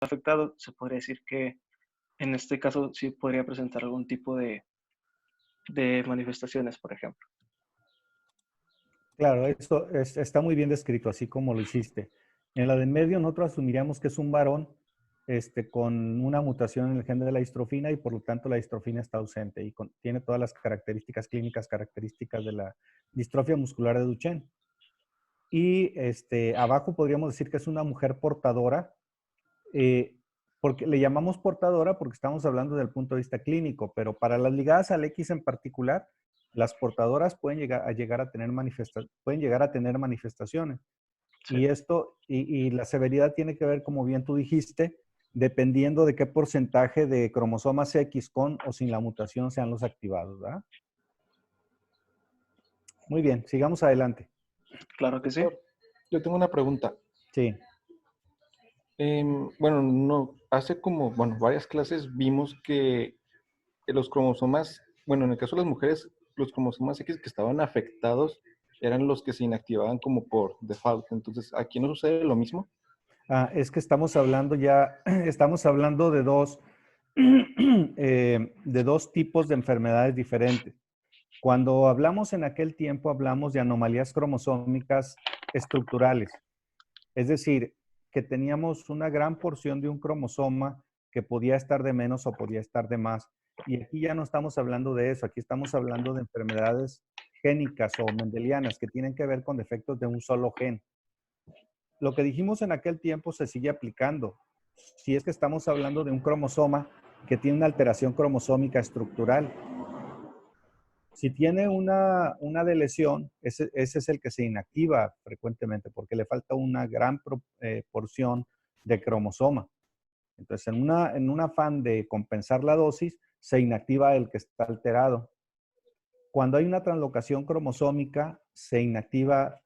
afectado, se podría decir que en este caso sí podría presentar algún tipo de manifestaciones, por ejemplo. Claro, está muy bien descrito, así como lo hiciste. En la de en medio, nosotros asumiríamos que es un varón con una mutación en el gen de la distrofina y por lo tanto la distrofina está ausente y tiene todas las características clínicas características de la distrofia muscular de Duchenne. Y abajo podríamos decir que es una mujer portadora, eh, porque le llamamos portadora porque estamos hablando del punto de vista clínico, pero para las ligadas al X en particular, las portadoras pueden llegar a tener manifestaciones. Sí, Y y la severidad tiene que ver, como bien tú dijiste, dependiendo de qué porcentaje de cromosomas X con o sin la mutación sean los activados, ¿verdad? Muy bien, sigamos adelante. claro que sí. Doctor, yo tengo una pregunta. Sí, Bueno, no, hace como, bueno, varias clases vimos que los cromosomas, bueno, en el caso de las mujeres, los cromosomas X que estaban afectados eran los que se inactivaban como por default. Entonces, ¿aquí no sucede lo mismo? es que estamos hablando ya, estamos hablando de dos tipos de enfermedades diferentes. Cuando hablamos en aquel tiempo, hablamos de anomalías cromosómicas estructurales, es decir, que teníamos una gran porción de un cromosoma que podía estar de menos o podía estar de más. Y aquí ya no estamos hablando de eso, aquí estamos hablando de enfermedades génicas o mendelianas que tienen que ver con defectos de un solo gen. Lo que dijimos en aquel tiempo se sigue aplicando. Si es que estamos hablando de un cromosoma que tiene una alteración cromosómica estructural, si tiene una deleción, ese es el que se inactiva frecuentemente porque le falta una gran porción de cromosoma. Entonces, en un afán de compensar la dosis, se inactiva el que está alterado. Cuando hay una translocación cromosómica, se inactiva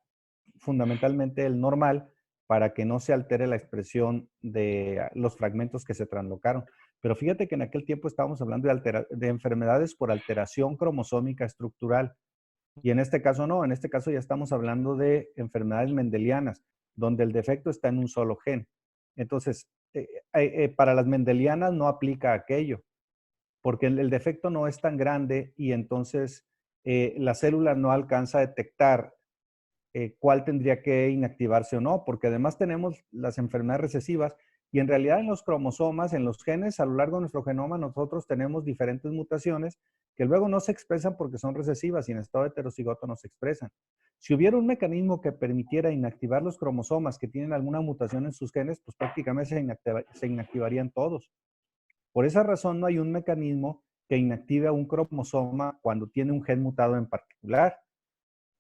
fundamentalmente el normal para que no se altere la expresión de los fragmentos que se translocaron. Pero fíjate que en aquel tiempo estábamos hablando de enfermedades por alteración cromosómica estructural. Y en este caso no, en este caso ya estamos hablando de enfermedades mendelianas, donde el defecto está en un solo gen. Entonces, para las mendelianas no aplica aquello, porque el defecto no es tan grande y entonces la célula no alcanza a detectar cuál tendría que inactivarse o no, porque además tenemos las enfermedades recesivas y en realidad en los cromosomas, en los genes, a lo largo de nuestro genoma, nosotros tenemos diferentes mutaciones que luego no se expresan porque son recesivas y en estado heterocigoto no se expresan. Si hubiera un mecanismo que permitiera inactivar los cromosomas que tienen alguna mutación en sus genes, pues prácticamente se inactivarían todos. Por esa razón no hay un mecanismo que inactive a un cromosoma cuando tiene un gen mutado en particular.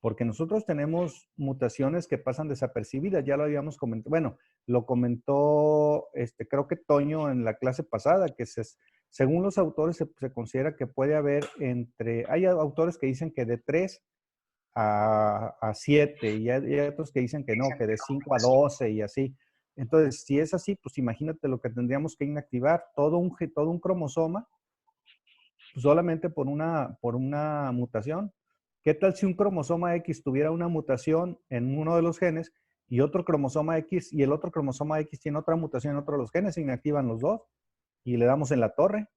Porque nosotros tenemos mutaciones que pasan desapercibidas, ya lo habíamos comentado, bueno, lo comentó creo que Toño en la clase pasada, según los autores se considera que puede haber hay autores que dicen que de 3 a 7 y hay otros que dicen que no, que de 5 a 12 y así. Entonces, si es así, pues imagínate lo que tendríamos que inactivar, todo un cromosoma solamente por una mutación. ¿Qué tal si un cromosoma X tuviera una mutación en uno de los genes y otro cromosoma X y el otro cromosoma X tiene otra mutación en otro de los genes? Se inactivan los dos y le damos en la torre.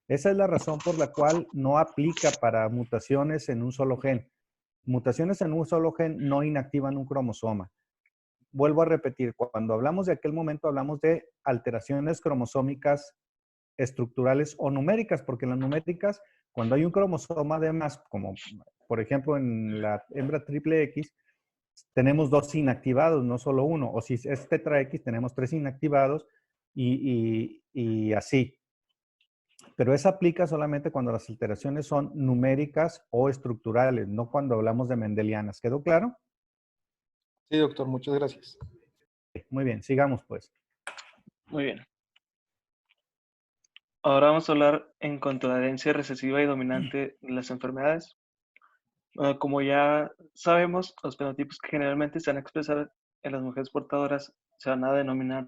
Esa es la razón por la cual no aplica para mutaciones en un solo gen. Mutaciones en un solo gen no inactivan un cromosoma. Vuelvo a repetir, cuando hablamos de aquel momento hablamos de alteraciones cromosómicas estructurales o numéricas, porque en las numéricas, cuando hay un cromosoma de más, como por ejemplo en la hembra triple X, tenemos dos inactivados, no solo uno, o si es tetra X, tenemos tres inactivados y así. Pero esa aplica solamente cuando las alteraciones son numéricas o estructurales, no cuando hablamos de mendelianas. ¿Quedó claro? Sí, doctor, muchas gracias. Muy bien, sigamos pues. Muy bien. Ahora vamos a hablar en cuanto a la herencia recesiva y dominante de las enfermedades. Como ya sabemos, los fenotipos que generalmente se van a expresar en las mujeres portadoras se van a denominar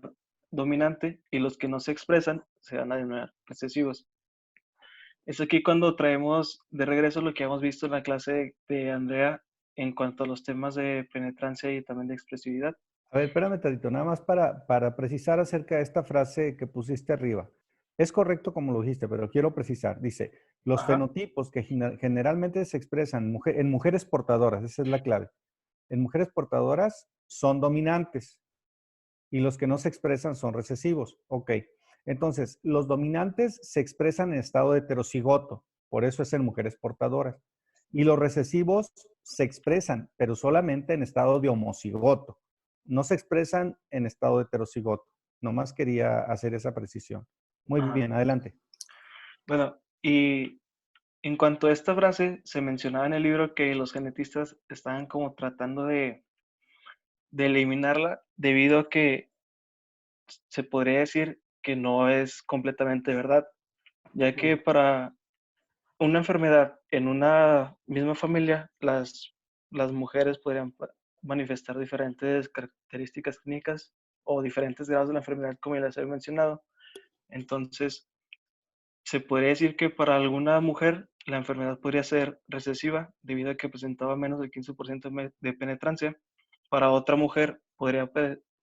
dominante y los que no se expresan se van a denominar recesivos. Es aquí cuando traemos de regreso lo que hemos visto en la clase de Andrea en cuanto a los temas de penetrancia y también de expresividad. A ver, espérame tantito, nada más para precisar acerca de esta frase que pusiste arriba. Es correcto como lo dijiste, pero quiero precisar. Dice, los Ajá. fenotipos que generalmente se expresan en mujeres portadoras, esa es la clave. En mujeres portadoras son dominantes y los que no se expresan son recesivos. Ok. Entonces, los dominantes se expresan en estado de heterocigoto, por eso es en mujeres portadoras. Y los recesivos se expresan, pero solamente en estado de homocigoto. No se expresan en estado de heterocigoto. Nomás quería hacer esa precisión. Muy Ajá. bien, adelante. Bueno, y en cuanto a esta frase, se mencionaba en el libro que los genetistas estaban como tratando de eliminarla debido a que se podría decir que no es completamente verdad, ya que para una enfermedad en una misma familia, las mujeres podrían manifestar diferentes características clínicas o diferentes grados de la enfermedad, como ya les he mencionado. Entonces, se podría decir que para alguna mujer la enfermedad podría ser recesiva debido a que presentaba menos del 15% de penetrancia. Para otra mujer podría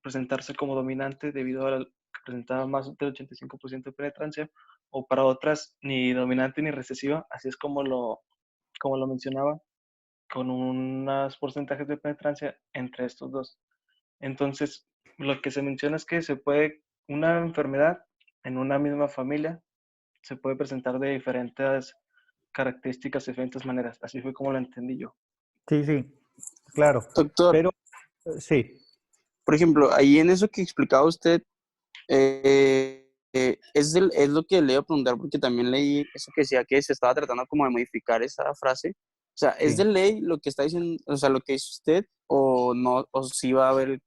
presentarse como dominante debido a que presentaba más del 85% de penetrancia. O para otras ni dominante ni recesiva, así es como lo mencionaba, con unos porcentajes de penetrancia entre estos dos. Entonces, lo que se menciona es que se puede, una enfermedad en una misma familia se puede presentar de diferentes características, de diferentes maneras. Así fue como lo entendí yo. Sí, sí, claro. Doctor, Pero sí, por ejemplo, ahí en eso que explicaba usted, es lo que le iba a preguntar porque también leí eso que decía que se estaba tratando como de modificar esa frase. O sea, ¿es de sí. ley lo que está diciendo, o sea, lo que dice usted, o no, o sí va a haber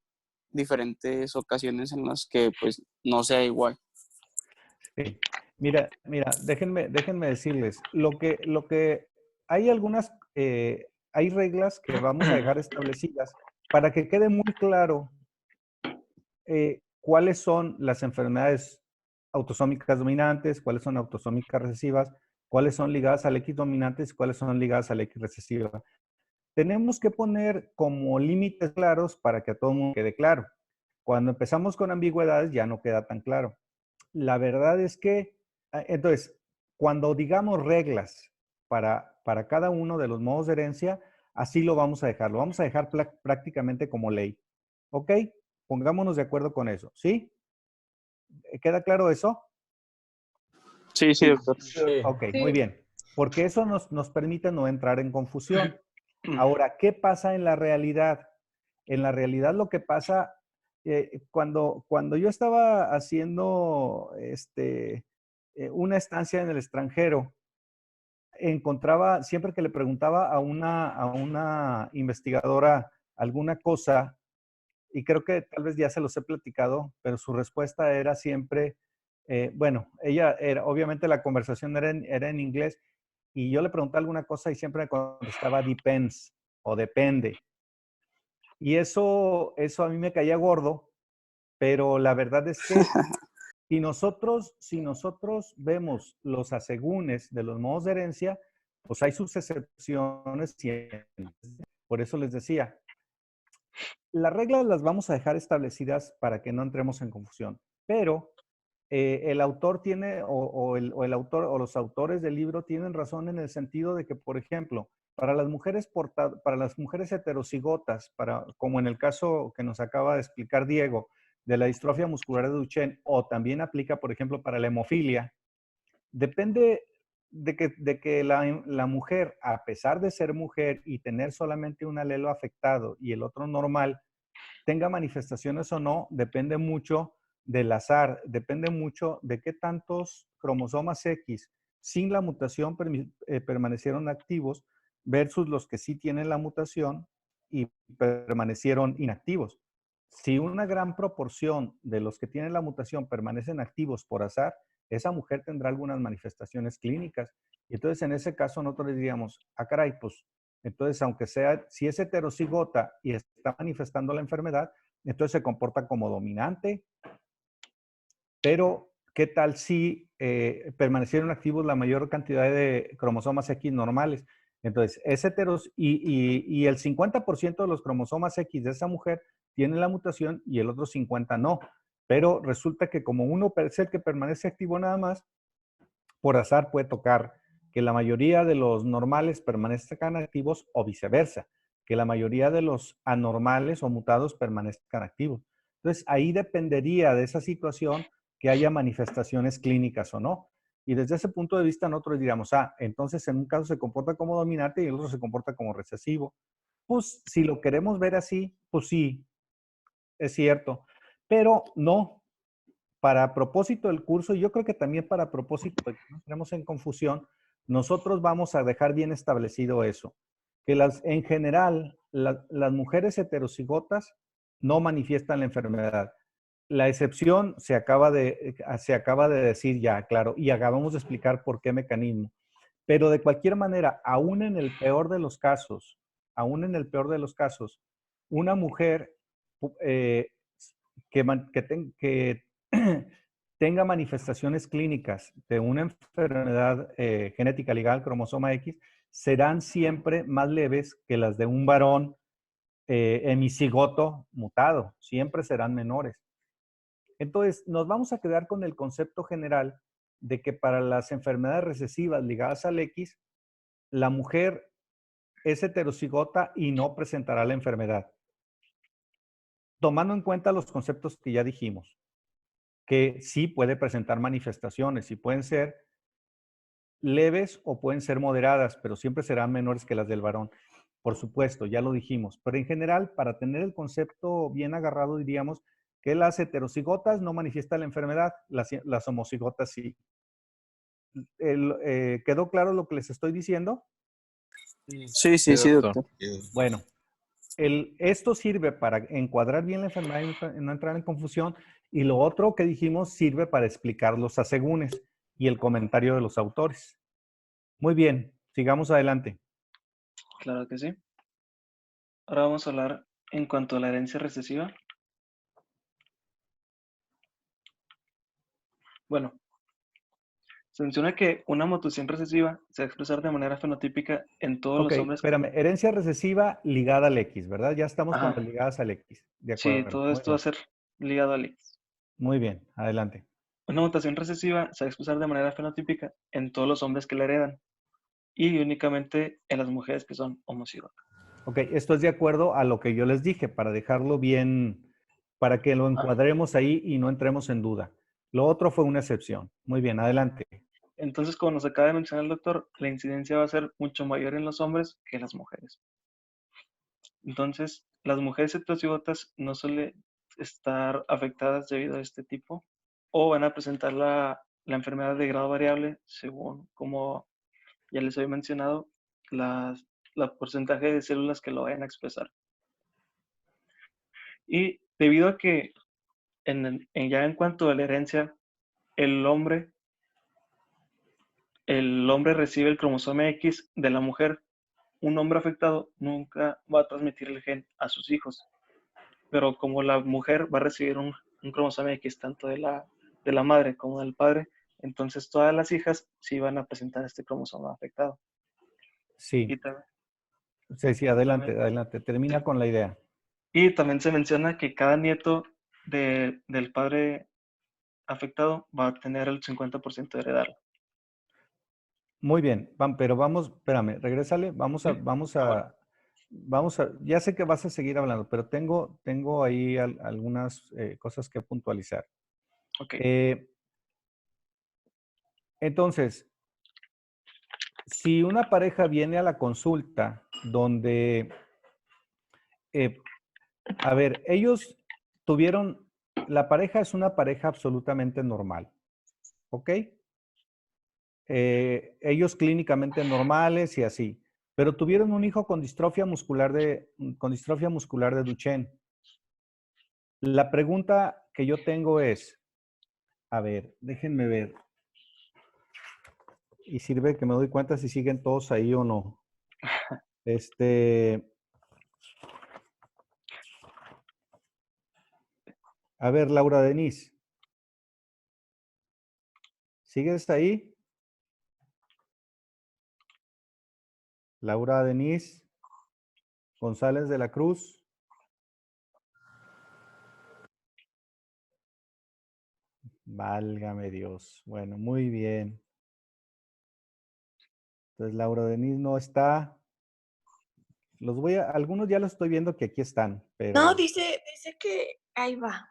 diferentes ocasiones en las que pues no sea igual? Sí. Mira, déjenme decirles, hay hay reglas que vamos a dejar establecidas para que quede muy claro cuáles son las enfermedades autosómicas dominantes, cuáles son autosómicas recesivas, cuáles son ligadas al X dominantes y cuáles son ligadas al X recesiva. Tenemos que poner como límites claros para que a todo el mundo quede claro. Cuando empezamos con ambigüedades ya no queda tan claro. La verdad es que, entonces, cuando digamos reglas para cada uno de los modos de herencia, así lo vamos a dejar. Lo vamos a dejar prácticamente como ley. ¿Ok? Pongámonos de acuerdo con eso. ¿Sí? ¿Queda claro eso? Sí, sí, doctor. Sí. Ok, muy bien. Porque eso nos permite no entrar en confusión. Ahora, ¿qué pasa en la realidad? En la realidad lo que pasa, cuando yo estaba haciendo una estancia en el extranjero, encontraba, siempre que le preguntaba a una investigadora alguna cosa, y creo que tal vez ya se los he platicado, pero su respuesta era siempre, bueno, obviamente la conversación era en inglés, y yo le preguntaba alguna cosa y siempre me contestaba depends o depende. Y eso a mí me caía gordo, pero la verdad es que si nosotros vemos los asegúnes de los modos de herencia, pues hay sus excepciones. Por eso les decía, las reglas las vamos a dejar establecidas para que no entremos en confusión, pero el autor tiene, o el autor, o los autores del libro tienen razón en el sentido de que, por ejemplo, para las mujeres heterocigotas, como en el caso que nos acaba de explicar Diego, de la distrofia muscular de Duchenne, o también aplica, por ejemplo, para la hemofilia, depende de que la mujer, a pesar de ser mujer y tener solamente un alelo afectado y el otro normal, tenga manifestaciones o no, depende mucho del azar, depende mucho de qué tantos cromosomas X sin la mutación permanecieron activos versus los que sí tienen la mutación y permanecieron inactivos. Si una gran proporción de los que tienen la mutación permanecen activos por azar, esa mujer tendrá algunas manifestaciones clínicas. Y entonces en ese caso nosotros le diríamos, caray, pues entonces, aunque sea, si es heterocigota y está manifestando la enfermedad, entonces se comporta como dominante. Pero, ¿qué tal si permanecieron activos la mayor cantidad de cromosomas X normales? Entonces, es y el 50% de los cromosomas X de esa mujer tiene la mutación y el otro 50 no. Pero resulta que como uno es el que permanece activo nada más, por azar puede tocar que la mayoría de los normales permanezcan activos o viceversa, que la mayoría de los anormales o mutados permanezcan activos. Entonces, ahí dependería de esa situación que haya manifestaciones clínicas o no. Y desde ese punto de vista nosotros diríamos, entonces en un caso se comporta como dominante y el otro se comporta como recesivo. Pues si lo queremos ver así, pues sí, es cierto. Pero no, para propósito del curso, y yo creo que también para propósito de que no entremos en confusión, nosotros vamos a dejar bien establecido eso, que en general las mujeres heterocigotas no manifiestan la enfermedad. La excepción se acaba de decir ya, claro, y acabamos de explicar por qué mecanismo. Pero de cualquier manera, aún en el peor de los casos, una mujer eh, que tenga manifestaciones clínicas de una enfermedad genética ligada al cromosoma X serán siempre más leves que las de un varón hemicigoto mutado, siempre serán menores. Entonces, nos vamos a quedar con el concepto general de que para las enfermedades recesivas ligadas al X, la mujer es heterocigota y no presentará la enfermedad. Tomando en cuenta los conceptos que ya dijimos, que sí puede presentar manifestaciones y pueden ser leves o pueden ser moderadas, pero siempre serán menores que las del varón. Por supuesto, ya lo dijimos. Pero en general, para tener el concepto bien agarrado, diríamos que las heterocigotas no manifiestan la enfermedad, las homocigotas sí. ¿Quedó claro lo que les estoy diciendo? Sí, Sí, sí, doctor. doctor. Bueno, esto sirve para encuadrar bien la enfermedad y no entrar en confusión. Y lo otro que dijimos sirve para explicar los asegúnes y el comentario de los autores. Muy bien, sigamos adelante. Claro que sí. Ahora vamos a hablar en cuanto a la herencia recesiva. Bueno, se menciona que una mutación recesiva se va a expresar de manera fenotípica en todos Ok, los hombres. espérame. Herencia recesiva ligada al X, ¿verdad? Ya estamos con Ajá, las ligadas al X. De sí, acuerdo. todo Muy esto va a bien. ser ligado al X. Muy bien. Adelante. Una mutación recesiva se va a expresar de manera fenotípica en todos los hombres que la heredan y únicamente en las mujeres que son homocigotas. Ok, esto es de acuerdo a lo que yo les dije, para dejarlo bien, para que lo Ah, encuadremos ahí y no entremos en duda. Lo otro fue una excepción. Muy bien, adelante. entonces, como nos acaba de mencionar el doctor, la incidencia va a ser mucho mayor en los hombres que en las mujeres. Entonces, las mujeres heterocigotas no suelen estar afectadas debido a este tipo o van a presentar la enfermedad de grado variable según, como ya les había mencionado, la porcentaje de células que lo vayan a expresar. Y debido a que ya en cuanto a la herencia, el hombre, el hombre recibe el cromosoma X de la mujer, un hombre afectado nunca va a transmitir el gen a sus hijos, pero como la mujer va a recibir un cromosoma X tanto de la madre como del padre, entonces todas las hijas sí van a presentar este cromosoma afectado. Sí, Y, ta- sí, sí, y adelante, también, adelante. Termina con la idea. y también se menciona que cada nieto del padre afectado va a tener el 50% de heredarlo. Muy bien, pero vamos, espérame, regrésale, ¿Sí? Ah, bueno, ya sé que vas a seguir hablando, pero tengo ahí algunas cosas que puntualizar. ok. Eh, entonces, si una pareja viene a la consulta donde, a ver, la pareja es una pareja absolutamente normal, ¿ok? Ellos clínicamente normales y así, pero tuvieron un hijo con distrofia muscular de Duchenne. La pregunta que yo tengo es, a ver, déjenme ver, y sirve que me doy cuenta si siguen todos ahí o no. A ver, Laura Denise, ¿sigues ahí? Laura Denise González de la Cruz. Válgame Dios. Bueno, muy bien. Entonces, Laura Denise no está. Algunos ya los estoy viendo que aquí están, pero No, dice que ahí va.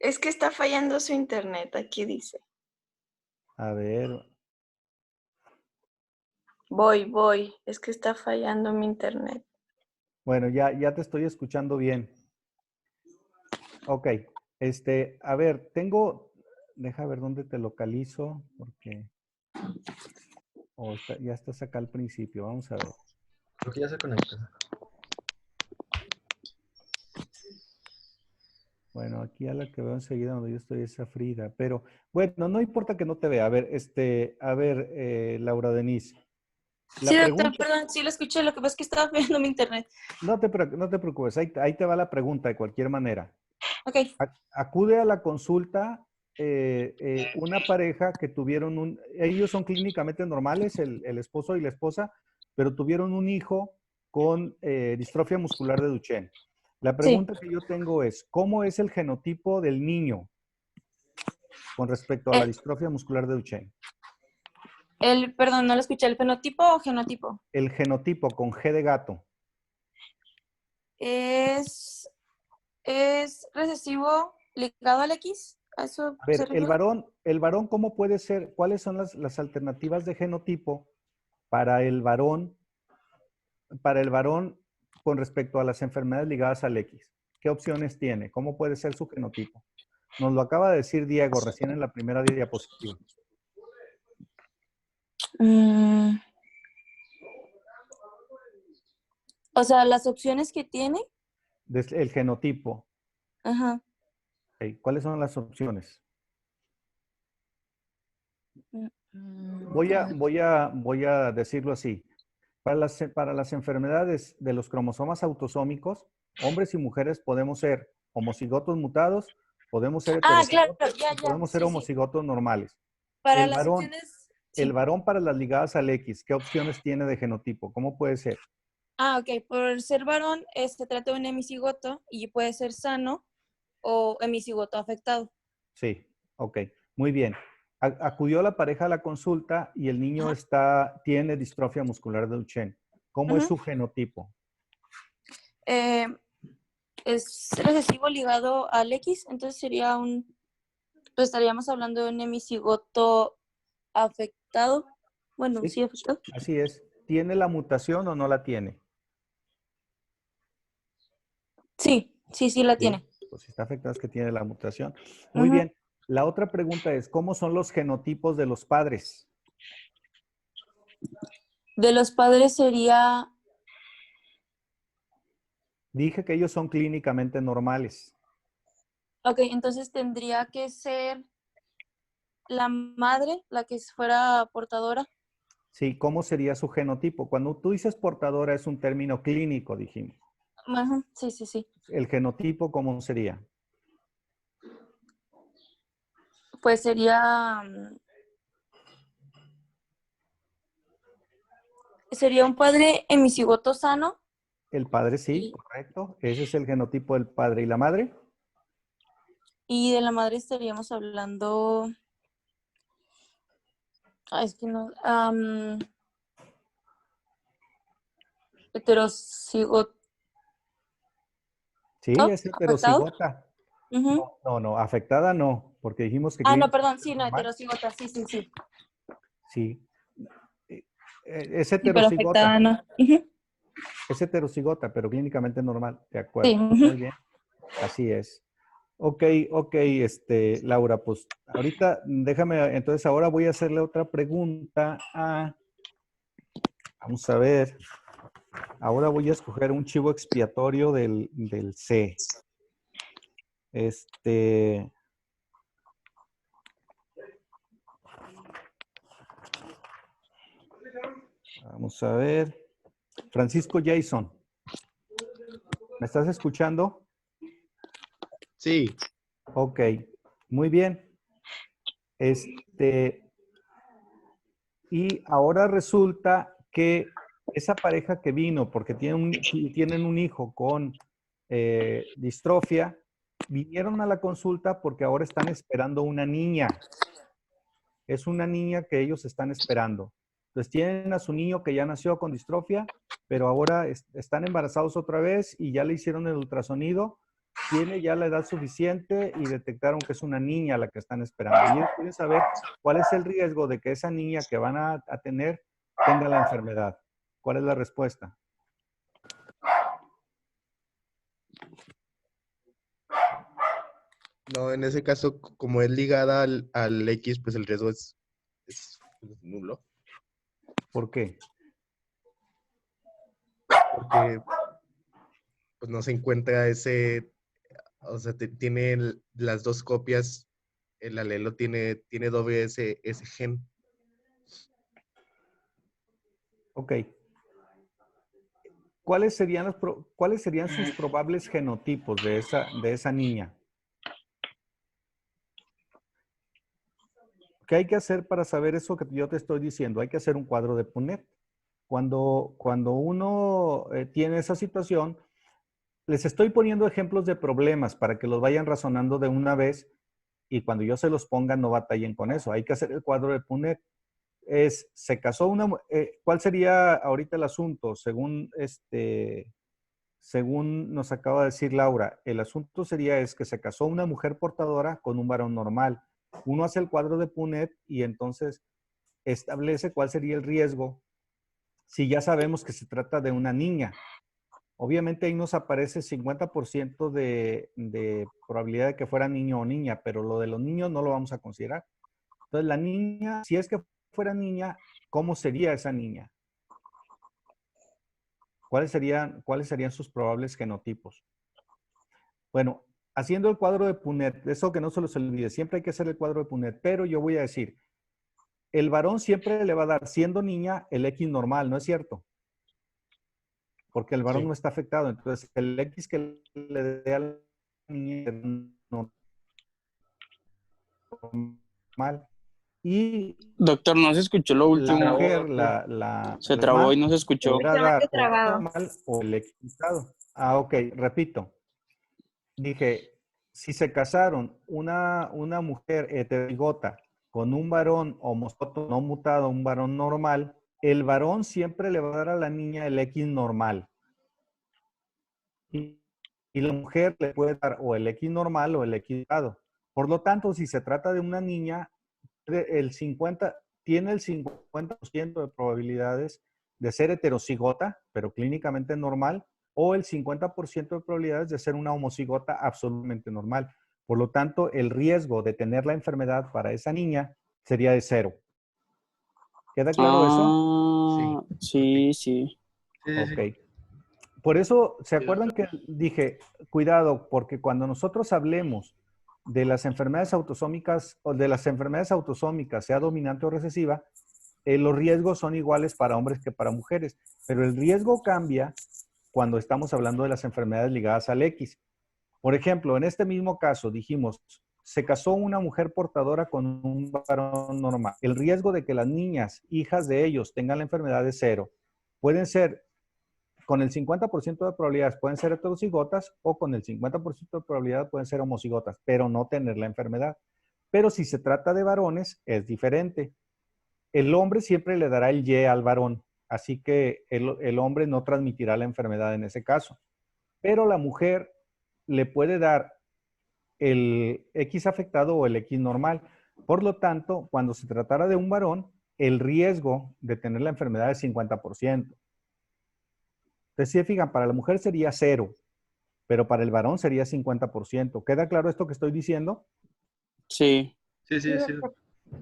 Es que está fallando su internet, aquí dice. a ver, Voy. Es que está fallando mi internet. bueno, ya te estoy escuchando bien. Ok, a ver, deja ver dónde te localizo, porque ya estás acá al principio, vamos a ver. Creo que ya se conectó. Bueno, aquí a la que veo enseguida donde yo estoy es a Frida, pero bueno, no importa que no te vea. A ver, Laura Denise. La Sí, doctor, pregunta, perdón, sí lo escuché, lo que pasa es que estaba fallando mi internet. no te preocupes, ahí te va la pregunta de cualquier manera. Ok, Acude a la consulta una pareja que ellos son clínicamente normales, el esposo y la esposa, pero tuvieron un hijo con distrofia muscular de Duchenne. La sí. pregunta que yo tengo es, ¿cómo es el genotipo del niño con respecto a la distrofia muscular de Duchenne? Perdón, no lo escuché, ¿el fenotipo o genotipo? El genotipo con G de gato. Es recesivo ligado al X, ¿a eso A se ver, refiere? el varón, ¿cómo puede ser? ¿Cuáles son las alternativas de genotipo para el varón con respecto a las enfermedades ligadas al X? ¿Qué opciones tiene? ¿Cómo puede ser su genotipo? Nos lo acaba de decir Diego recién en la primera diapositiva. O sea, las opciones que tiene. El genotipo. Ajá. Ok, ¿cuáles son las opciones? Voy a decirlo así. Para las enfermedades de los cromosomas autosómicos, hombres y mujeres podemos ser homocigotos mutados, podemos ser Ah, claro, heterocigotos ya, y podemos ser sí, sí. homocigotos normales. Para El las varón, opciones, el sí. varón para las ligadas al X, ¿qué opciones tiene de genotipo? ¿Cómo puede ser? Ah, ok. Por ser varón, se trata de un hemicigoto y puede ser sano o hemicigoto afectado. Sí, ok, muy bien. Acudió la pareja a la consulta y el niño tiene distrofia muscular de Duchenne. ¿Cómo es Ujú. su genotipo? Es recesivo ligado al X, entonces sería pues estaríamos hablando de un hemicigoto afectado. Bueno, Sí, sí, afectado. así es. ¿Tiene la mutación o no la tiene? Sí la Sí, tiene. pues si está afectado es que tiene la mutación. Muy Ujú. bien. La otra pregunta es, ¿cómo son los genotipos de los padres? De los padres sería, Dije que ellos son clínicamente normales. ok, entonces tendría que ser la madre la que fuera portadora. Sí, ¿cómo sería su genotipo? Cuando tú dices portadora es un término clínico, dijimos. Ajá, sí. ¿El genotipo cómo sería? Pues sería, sería un padre hemicigoto sano. El padre sí, y, correcto. Ese es el genotipo del padre. ¿Y la madre? y de la madre estaríamos hablando, es que no, heterocigoto Sí, es afectado. heterocigota. Ujú. No, afectada no, porque dijimos que Ah, no, clínicamente perdón, es sí, no, normal. heterocigota, sí. Sí. Es Sí, pero afectada heterocigota. no. Ujú. Es heterocigota, pero clínicamente normal. De Sí. acuerdo. Ujú. Muy bien. Así es. Ok, Laura, pues ahorita déjame, entonces ahora voy a hacerle otra pregunta vamos a ver, ahora voy a escoger un chivo expiatorio del C. Vamos a ver. Francisco Jason, ¿me estás escuchando? Sí. Ok, muy bien. Y ahora resulta que esa pareja que vino, porque tienen un hijo con distrofia, vinieron a la consulta porque ahora están esperando una niña. Es una niña que ellos están esperando. Entonces tienen a su niño que ya nació con distrofia, pero ahora están embarazados otra vez y ya le hicieron el ultrasonido. Tiene ya la edad suficiente y detectaron que es una niña la que están esperando. Y ellos quieren saber cuál es el riesgo de que esa niña que van a tener tenga la enfermedad. ¿Cuál es la respuesta? No, en ese caso, como es ligada al X, pues el riesgo es nulo. ¿Por qué? Porque pues no se encuentra ese, o sea, tiene las dos copias, el alelo tiene doble ese gen. Ok. ¿Cuáles serían, ¿cuáles serían sus probables genotipos de esa niña? ¿Qué hay que hacer para saber eso que yo te estoy diciendo? Hay que hacer un cuadro de Punnett. Cuando uno tiene esa situación, les estoy poniendo ejemplos de problemas para que los vayan razonando de una vez y cuando yo se los ponga no batallen con eso. Hay que hacer el cuadro de Punnett. Se casó ¿cuál sería ahorita el asunto? Según nos acaba de decir Laura, el asunto sería que se casó una mujer portadora con un varón normal. Uno hace el cuadro de Punnett y entonces establece cuál sería el riesgo si ya sabemos que se trata de una niña. Obviamente ahí nos aparece 50% de probabilidad de que fuera niño o niña, pero lo de los niños no lo vamos a considerar. Entonces la niña, si es que fuera niña, ¿cómo sería esa niña? ¿Cuáles serían sus probables genotipos? Bueno, haciendo el cuadro de Punnett, eso que no se los olvide, siempre hay que hacer el cuadro de Punnett, pero yo voy a decir, el varón siempre le va a dar, siendo niña, el X normal, ¿no es cierto? Porque el varón Sí. no está afectado, entonces el X que le dé a la niña es normal. Y Doctor, no se escuchó lo la último. mujer, Se la trabó y mamá, no se escuchó. deberá dar o el Trabado. normal o el X quitado. Ah, ok, repito. Dije, si se casaron una mujer heterozigota con un varón homozoto no mutado, un varón normal, el varón siempre le va a dar a la niña el X normal. Y, y la mujer le puede dar o el X normal o el X mutado. Por lo tanto, si se trata de una niña, tiene el 50% de probabilidades de ser heterocigota, pero clínicamente normal, o el 50% de probabilidades de ser una homocigota absolutamente normal. Por lo tanto, el riesgo de tener la enfermedad para esa niña sería de 0. ¿Queda claro eso? Sí, sí. Ok. Por eso, ¿se acuerdan que dije, cuidado, porque cuando nosotros hablemos de las enfermedades autosómicas o de las enfermedades autosómicas, sea dominante o recesiva, los riesgos son iguales para hombres que para mujeres, pero el riesgo cambia cuando estamos hablando de las enfermedades ligadas al X. Por ejemplo, en este mismo caso dijimos, se casó una mujer portadora con un varón normal. El riesgo de que las niñas, hijas de ellos, tengan la enfermedad es 0. Pueden ser con el 50% de probabilidades pueden ser heterocigotas o con el 50% de probabilidad pueden ser homocigotas, pero no tener la enfermedad. Pero si se trata de varones, es diferente. El hombre siempre le dará el Y al varón, así que el hombre no transmitirá la enfermedad en ese caso. Pero la mujer le puede dar el X afectado o el X normal. Por lo tanto, cuando se tratara de un varón, el riesgo de tener la enfermedad es 50%. Entonces, si se fijan, para la mujer sería 0, pero para el varón sería 50%. ¿Queda claro esto que estoy diciendo? Sí. Sí.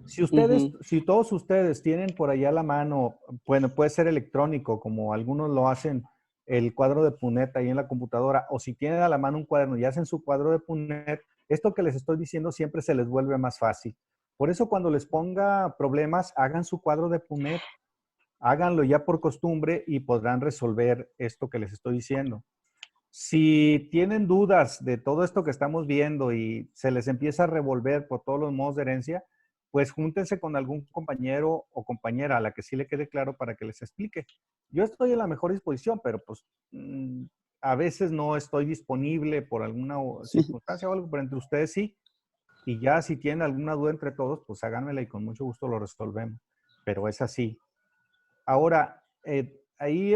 Si todos ustedes tienen por allá a la mano, bueno, puede ser electrónico, como algunos lo hacen, el cuadro de Punnett ahí en la computadora, o si tienen a la mano un cuaderno y hacen su cuadro de Punnett, esto que les estoy diciendo siempre se les vuelve más fácil. Por eso cuando les ponga problemas, hagan su cuadro de Punnett, háganlo ya por costumbre y podrán resolver esto que les estoy diciendo. Si tienen dudas de todo esto que estamos viendo y se les empieza a revolver por todos los modos de herencia, pues júntense con algún compañero o compañera a la que sí le quede claro para que les explique. Yo estoy en la mejor disposición, pero pues a veces no estoy disponible por alguna circunstancia o algo, pero entre ustedes sí. Y ya si tienen alguna duda entre todos, pues háganmela y con mucho gusto lo resolvemos. Pero es así. Ahora, ahí,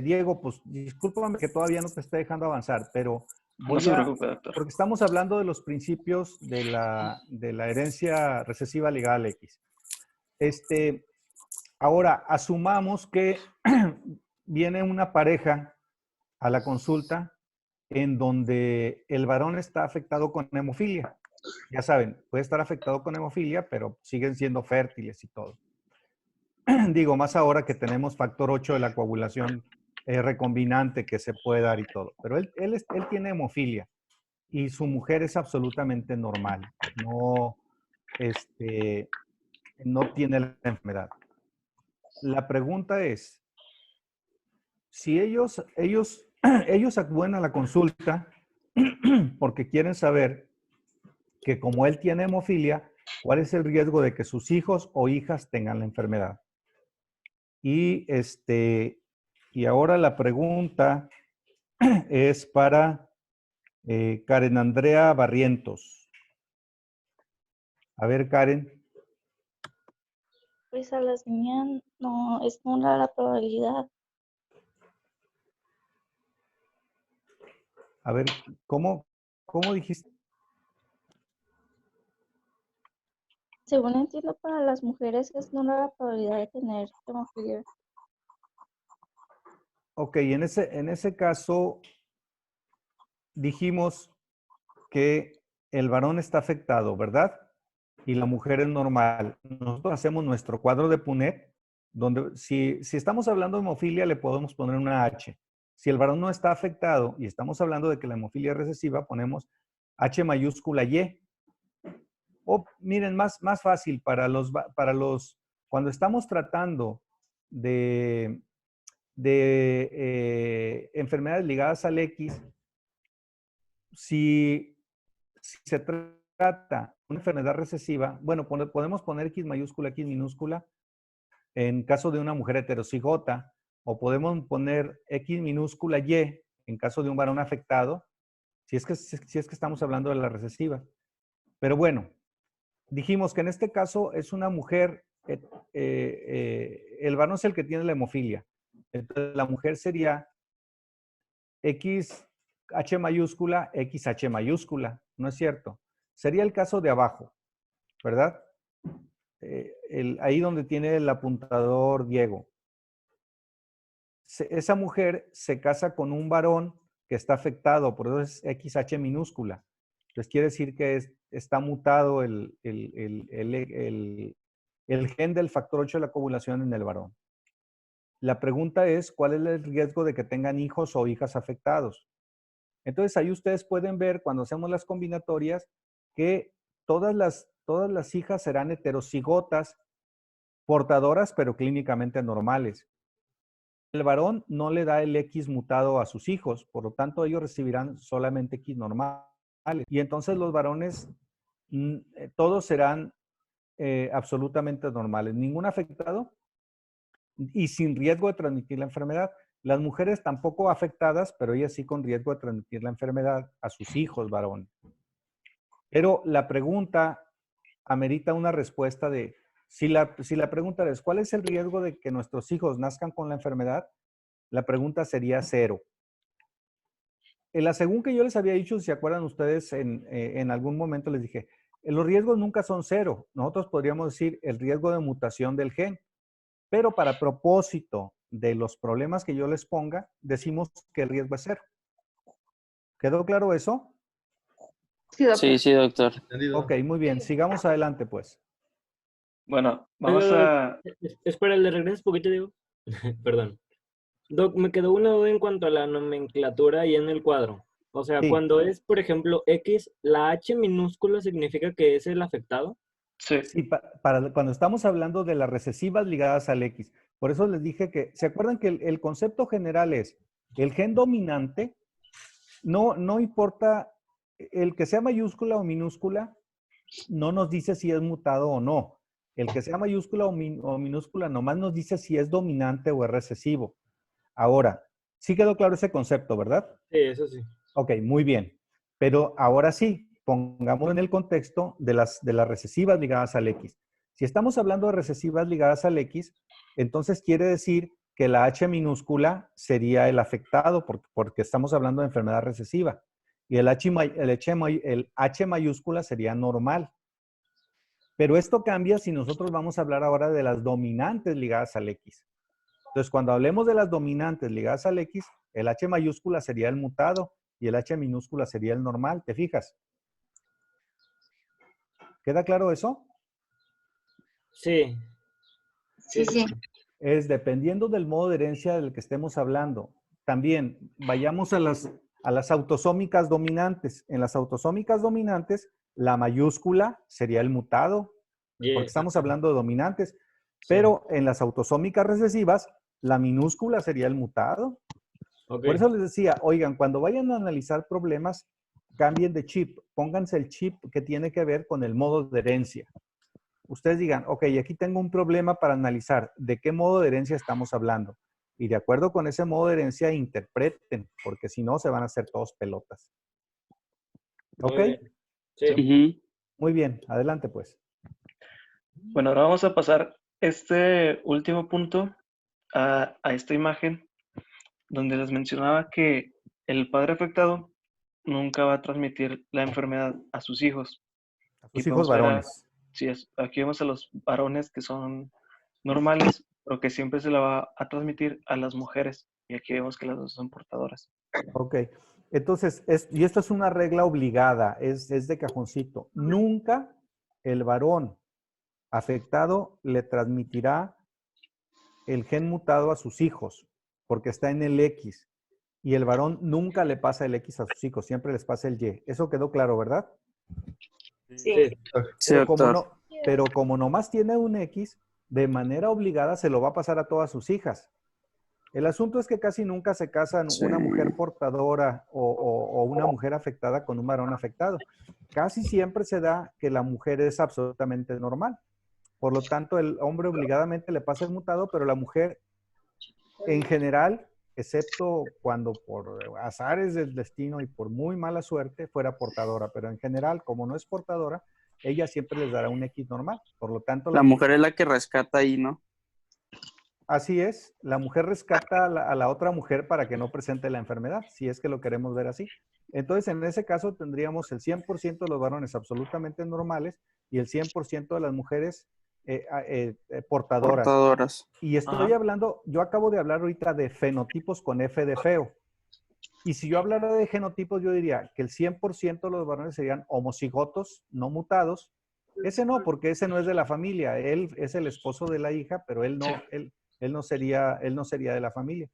Diego, pues discúlpame que todavía no te esté dejando avanzar, pero No se preocupe, doctor. porque estamos hablando de los principios de la herencia recesiva ligada al X. Ahora, asumamos que viene una pareja a la consulta en donde el varón está afectado con hemofilia. Ya saben, puede estar afectado con hemofilia, pero siguen siendo fértiles y todo. Digo, más ahora que tenemos factor 8 de la coagulación recombinante que se puede dar y todo. Pero él tiene hemofilia y su mujer es absolutamente normal. No, no tiene la enfermedad. La pregunta es, si ellos acuden a la consulta porque quieren saber que como él tiene hemofilia, ¿cuál es el riesgo de que sus hijos o hijas tengan la enfermedad? Y ahora la pregunta es para Karen Andrea Barrientos. A ver, Karen. Pues a las niñas no es nula la probabilidad. A ver, ¿cómo dijiste? Según entiendo, para las mujeres es nula la probabilidad de tener hemofilia. Ok, en ese caso dijimos que el varón está afectado, ¿verdad? Y la mujer es normal. Nosotros hacemos nuestro cuadro de Punnett, donde si estamos hablando de hemofilia, le podemos poner una H. Si el varón no está afectado y estamos hablando de que la hemofilia es recesiva, ponemos H mayúscula Y. O miren, más fácil cuando estamos tratando de enfermedades ligadas al X, si se trata de una enfermedad recesiva, bueno, podemos poner X mayúscula, X minúscula en caso de una mujer heterocigota, o podemos poner X minúscula Y en caso de un varón afectado, si es que estamos hablando de la recesiva. Pero bueno, dijimos que en este caso es una mujer, el varón es el que tiene la hemofilia. Entonces la mujer sería XH mayúscula, XH mayúscula, ¿no es cierto? Sería el caso de abajo, ¿verdad? Ahí donde tiene el apuntador Diego. Esa mujer se casa con un varón que está afectado, por eso es XH minúscula. Entonces quiere decir que está mutado el gen del factor 8 de la coagulación en el varón. La pregunta es, ¿cuál es el riesgo de que tengan hijos o hijas afectados? Entonces ahí ustedes pueden ver cuando hacemos las combinatorias que todas las hijas serán heterocigotas, portadoras, pero clínicamente normales. El varón no le da el X mutado a sus hijos, por lo tanto ellos recibirán solamente X normales. Y entonces los varones, todos serán absolutamente normales, ningún afectado y sin riesgo de transmitir la enfermedad. Las mujeres tampoco afectadas, pero ellas sí con riesgo de transmitir la enfermedad a sus hijos varones. Pero la pregunta amerita una respuesta de, si la pregunta es, ¿cuál es el riesgo de que nuestros hijos nazcan con la enfermedad? La pregunta sería 0. En la según que yo les había dicho, si se acuerdan ustedes, en algún momento les dije, los riesgos nunca son 0. Nosotros podríamos decir el riesgo de mutación del gen. Pero para propósito de los problemas que yo les ponga, decimos que el riesgo es 0. ¿Quedó claro eso? Sí, doctor. Sí, doctor. Ok, muy bien. Sigamos adelante, pues. Bueno, vamos a... Espera, le regreso un poquito, digo. Perdón. Doc, me quedó una duda en cuanto a la nomenclatura ahí en el cuadro. O sea, Sí. cuando es, por ejemplo, X, ¿la H minúscula significa que es el afectado? Sí, Sí, cuando estamos hablando de las recesivas ligadas al X. Por eso les dije que, ¿se acuerdan que el concepto general es el gen dominante? No importa el que sea mayúscula o minúscula, no nos dice si es mutado o no. El que sea mayúscula o minúscula nomás nos dice si es dominante o es recesivo. Ahora, Sí quedó claro ese concepto, ¿verdad? Sí, eso sí. Ok, muy bien. Pero ahora sí, pongamos en el contexto de las recesivas ligadas al X. Si estamos hablando de recesivas ligadas al X, entonces quiere decir que la H minúscula sería el afectado porque estamos hablando de enfermedad recesiva. Y el H mayúscula sería normal. Pero esto cambia si nosotros vamos a hablar ahora de las dominantes ligadas al X. Entonces, cuando hablemos de las dominantes ligadas al X, el H mayúscula sería el mutado y el H minúscula sería el normal. ¿Te fijas? ¿Queda claro eso? Sí. Sí, sí. Es dependiendo del modo de herencia del que estemos hablando. También vayamos a las autosómicas dominantes. En las autosómicas dominantes, la mayúscula sería el mutado, porque estamos hablando de dominantes. Pero en las autosómicas recesivas, la minúscula sería el mutado. Okay. Por eso les decía, oigan, cuando vayan a analizar problemas, cambien de chip. Pónganse el chip que tiene que ver con el modo de herencia. Ustedes digan, ok, aquí tengo un problema para analizar de qué modo de herencia estamos hablando. Y de acuerdo con ese modo de herencia, interpreten, porque si no, se van a hacer todos pelotas. ¿Ok? Muy bien. Sí. Ujú. Muy bien, adelante pues. Bueno, ahora vamos a pasar este último punto a esta imagen donde les mencionaba que el padre afectado nunca va a transmitir la enfermedad a sus hijos. A Y sus hijos podemos ver varones. aquí vemos a los varones que son normales, pero que siempre se la va a transmitir a las mujeres. Y aquí vemos que las dos son portadoras. Ok. Entonces, y esto es una regla obligada, es de cajoncito. Nunca el varón afectado le transmitirá el gen mutado a sus hijos, porque está en el X. Y el varón nunca le pasa el X a sus hijos, siempre les pasa el Y. Eso quedó claro, ¿verdad? Sí. Sí, Pero como doctor. pero como nomás tiene un X, de manera obligada se lo va a pasar a todas sus hijas. El asunto es que casi nunca se casan Sí. una mujer portadora o una mujer afectada con un varón afectado. Casi siempre se da que la mujer es absolutamente normal. Por lo tanto, el hombre obligadamente le pasa el mutado, pero la mujer en general, excepto cuando por azares del destino y por muy mala suerte fuera portadora, pero en general, como no es portadora, ella siempre les dará un X normal. Por lo tanto, La mujer es la que rescata ahí, ¿no? así es, la mujer rescata a la otra mujer para que no presente la enfermedad, si es que lo queremos ver así. Entonces, en ese caso tendríamos el 100% de los varones absolutamente normales y el 100% de las mujeres portadoras. Portadoras. Y estoy hablando, yo acabo de hablar ahorita de fenotipos con F de feo. Y si yo hablara de genotipos, yo diría que el 100% de los varones serían homocigotos, no mutados. Ese no, porque ese no es de la familia. Él es el esposo de la hija, pero él no, él no sería de la familia.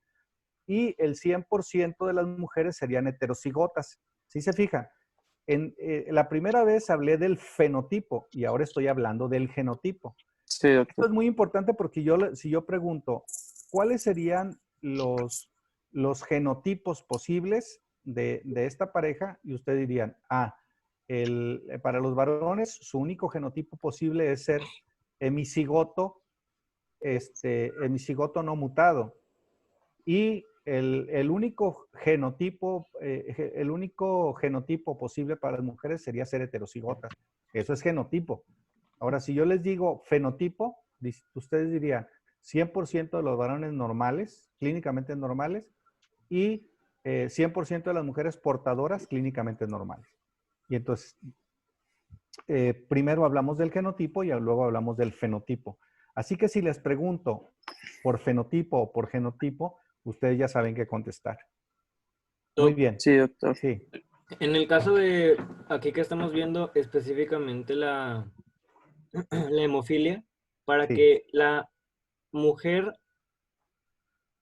Y el 100% de las mujeres serían heterocigotas. ¿Sí se fijan? La primera vez hablé del fenotipo y ahora estoy hablando del genotipo. Sí, Esto doctor. es muy importante porque si yo pregunto, ¿cuáles serían los genotipos posibles de esta pareja? Y ustedes dirían, para los varones, su único genotipo posible es ser hemicigoto, hemicigoto no mutado. Y el único genotipo posible para las mujeres sería ser heterocigotas. Eso es genotipo. Ahora, si yo les digo fenotipo, ustedes dirían 100% de los varones normales, clínicamente normales, y 100% de las mujeres portadoras, clínicamente normales. Y entonces, primero hablamos del genotipo y luego hablamos del fenotipo. Así que si les pregunto por fenotipo o por genotipo, ustedes ya saben qué contestar. Muy bien. Sí, doctor. Sí. En el caso de aquí que estamos viendo específicamente la hemofilia, para Sí. que la mujer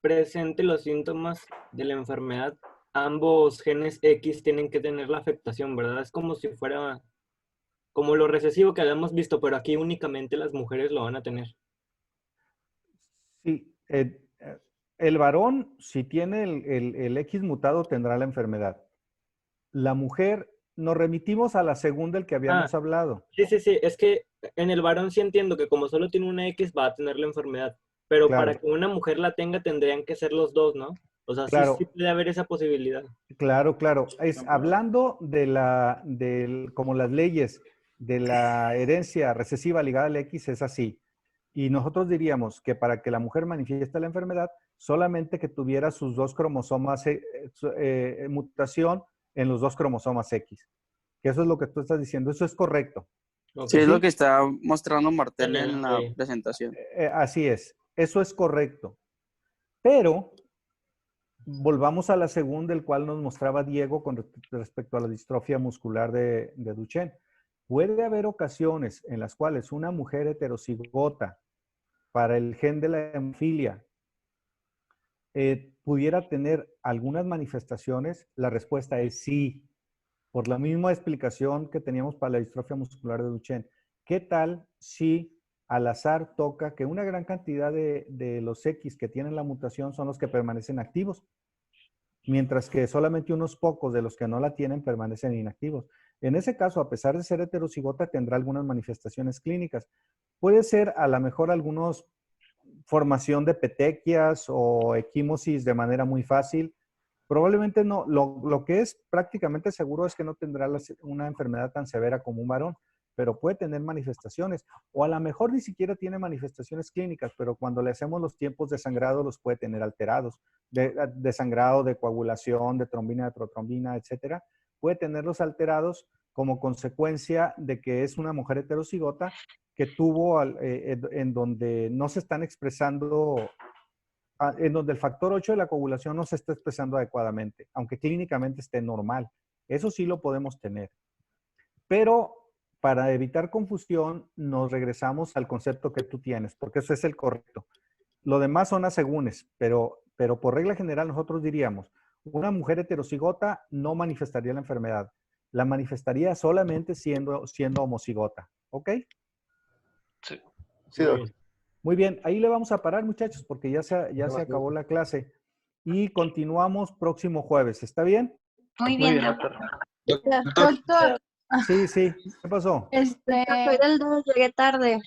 presente los síntomas de la enfermedad, ambos genes X tienen que tener la afectación, ¿verdad? Es como si fuera como lo recesivo que habíamos visto, pero aquí únicamente las mujeres lo van a tener. Sí, el varón, si tiene el X mutado, tendrá la enfermedad. La mujer, nos remitimos a la segunda del que habíamos hablado. Sí, es que en el varón sí entiendo que como solo tiene una X va a tener la enfermedad, pero Claro. para que una mujer la tenga tendrían que ser los dos, ¿no? O sea, sí, Claro. sí puede haber esa posibilidad. Claro, claro. Hablando como las leyes de la herencia recesiva ligada al X es así. Y nosotros diríamos que para que la mujer manifieste la enfermedad, solamente que tuviera sus dos cromosomas, mutación en los dos cromosomas X. Que eso es lo que tú estás diciendo. Eso es correcto. Ok. Sí, es ¿Sí? lo que está mostrando Martel Bien, en la ok. presentación. Así es. Eso es correcto. Pero volvamos a la segunda, el cual nos mostraba Diego con respecto a la distrofia muscular de Duchenne. Puede haber ocasiones en las cuales una mujer heterocigota para el gen de la hemofilia pudiera tener algunas manifestaciones. La respuesta es sí, por la misma explicación que teníamos para la distrofia muscular de Duchenne. ¿Qué tal si al azar toca que una gran cantidad de los X que tienen la mutación son los que permanecen activos, mientras que solamente unos pocos de los que no la tienen permanecen inactivos? En ese caso, a pesar de ser heterocigota, tendrá algunas manifestaciones clínicas. Puede ser a lo mejor algunos formación de petequias o equimosis de manera muy fácil. Probablemente no. Lo que es prácticamente seguro es que no tendrá una enfermedad tan severa como un varón, pero puede tener manifestaciones. O a lo mejor ni siquiera tiene manifestaciones clínicas, pero cuando le hacemos los tiempos de sangrado los puede tener alterados. De sangrado, de coagulación, de trombina, de protrombina, etcétera. Puede tenerlos alterados como consecuencia de que es una mujer heterocigota que tuvo en donde no se están expresando, en donde el factor 8 de la coagulación no se está expresando adecuadamente, aunque clínicamente esté normal. Eso sí lo podemos tener. Pero para evitar confusión, nos regresamos al concepto que tú tienes, porque eso es el correcto. Lo demás son asegúnes, pero por regla general nosotros diríamos, una mujer heterocigota no manifestaría la enfermedad. La manifestaría solamente siendo homocigota. ¿Ok? Sí. Sí, Muy doc. bien. Muy bien, ahí le vamos a parar, muchachos, porque ya se acabó la clase. Y continuamos próximo jueves. ¿Está bien? Muy Muy bien, bien, doctor. doctor. Doctor, Sí, sí. ¿Qué pasó? soy del 2, llegué tarde.